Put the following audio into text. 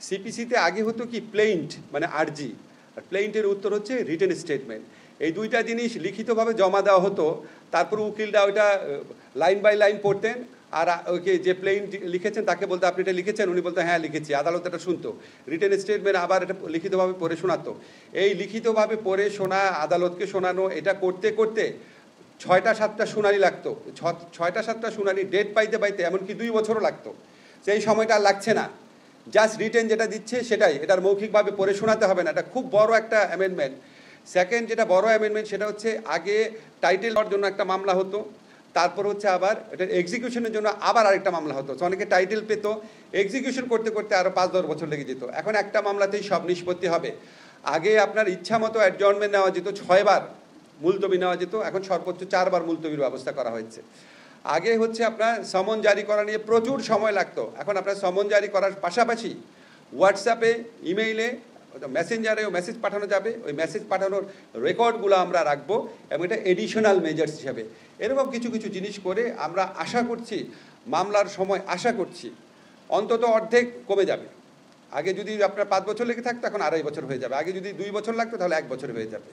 সিপিসিতে আগে হতো কি প্লেইন্ট মানে আরজি, আর প্লেইন্টের উত্তর হচ্ছে রিটেন স্টেটমেন্ট। এই দুইটা জিনিস লিখিতভাবে জমা দেওয়া হতো, তারপর উকিলরা ওইটা লাইন বাই লাইন পড়তেন, আর ওকে যে প্লেইন্ট লিখেছেন তাকে বলতে আপনি এটা লিখেছেন, উনি বলতে হ্যাঁ লিখেছি, আদালত এটা শুনতো। রিটেন স্টেটমেন্ট আবার এটা লিখিতভাবে পড়ে শোনাতো। এই লিখিতভাবে পড়ে শোনা, আদালতকে শোনানো, এটা করতে করতে 6টা-7টা শুনানি লাগতো। 6টা-7টা শুনানি ডেট পাইতে পাইতে এমনকি 2 বছরও লাগতো। সেই সময়টা আর লাগছে না, জাস্ট রিটেন যেটা দিচ্ছে সেটাই, এটার মৌখিকভাবে পড়ে শোনাতে হবে না। এটা খুব বড় একটা অ্যামেন্ডমেন্ট। সেকেন্ড যেটা বড় অ্যামেন্ডমেন্ট সেটা হচ্ছে আগে টাইটেল হওয়ার জন্য একটা মামলা হতো, তারপর হচ্ছে আবার এটা এক্সিকিউশনের জন্য আবার আরেকটা মামলা হতো। তো অনেকে টাইটেল পেত, এক্সিকিউশন করতে করতে আরও 5-10 বছর লেগে যেত। এখন একটা মামলাতেই সব নিষ্পত্তি হবে। আগে আপনার ইচ্ছা মতো অ্যাডজর্নমেন্ট নেওয়া যেত, 6 বার মুলতবি নেওয়া যেত, এখন সর্বোচ্চ 4 বার মুলতবির ব্যবস্থা করা হয়েছে। আগে হচ্ছে আপনার সমন জারি করা নিয়ে প্রচুর সময় লাগতো, এখন আপনার সমন জারি করার পাশাপাশি হোয়াটসঅ্যাপে, ইমেইলে, মেসেঞ্জারেও মেসেজ পাঠানো যাবে। ওই মেসেজ পাঠানোর রেকর্ডগুলো আমরা রাখবো এবং এটা এডিশনাল মেজার্স হিসাবে এরকম কিছু কিছু জিনিস করে আমরা আশা করছি মামলার সময় আশা করছি অন্তত অর্ধেক কমে যাবে। আগে যদি আপনার 5 বছর লেগে থাকতো এখন 2.5 বছর হয়ে যাবে, আগে যদি 2 বছর লাগতো তাহলে 1 বছর হয়ে যাবে।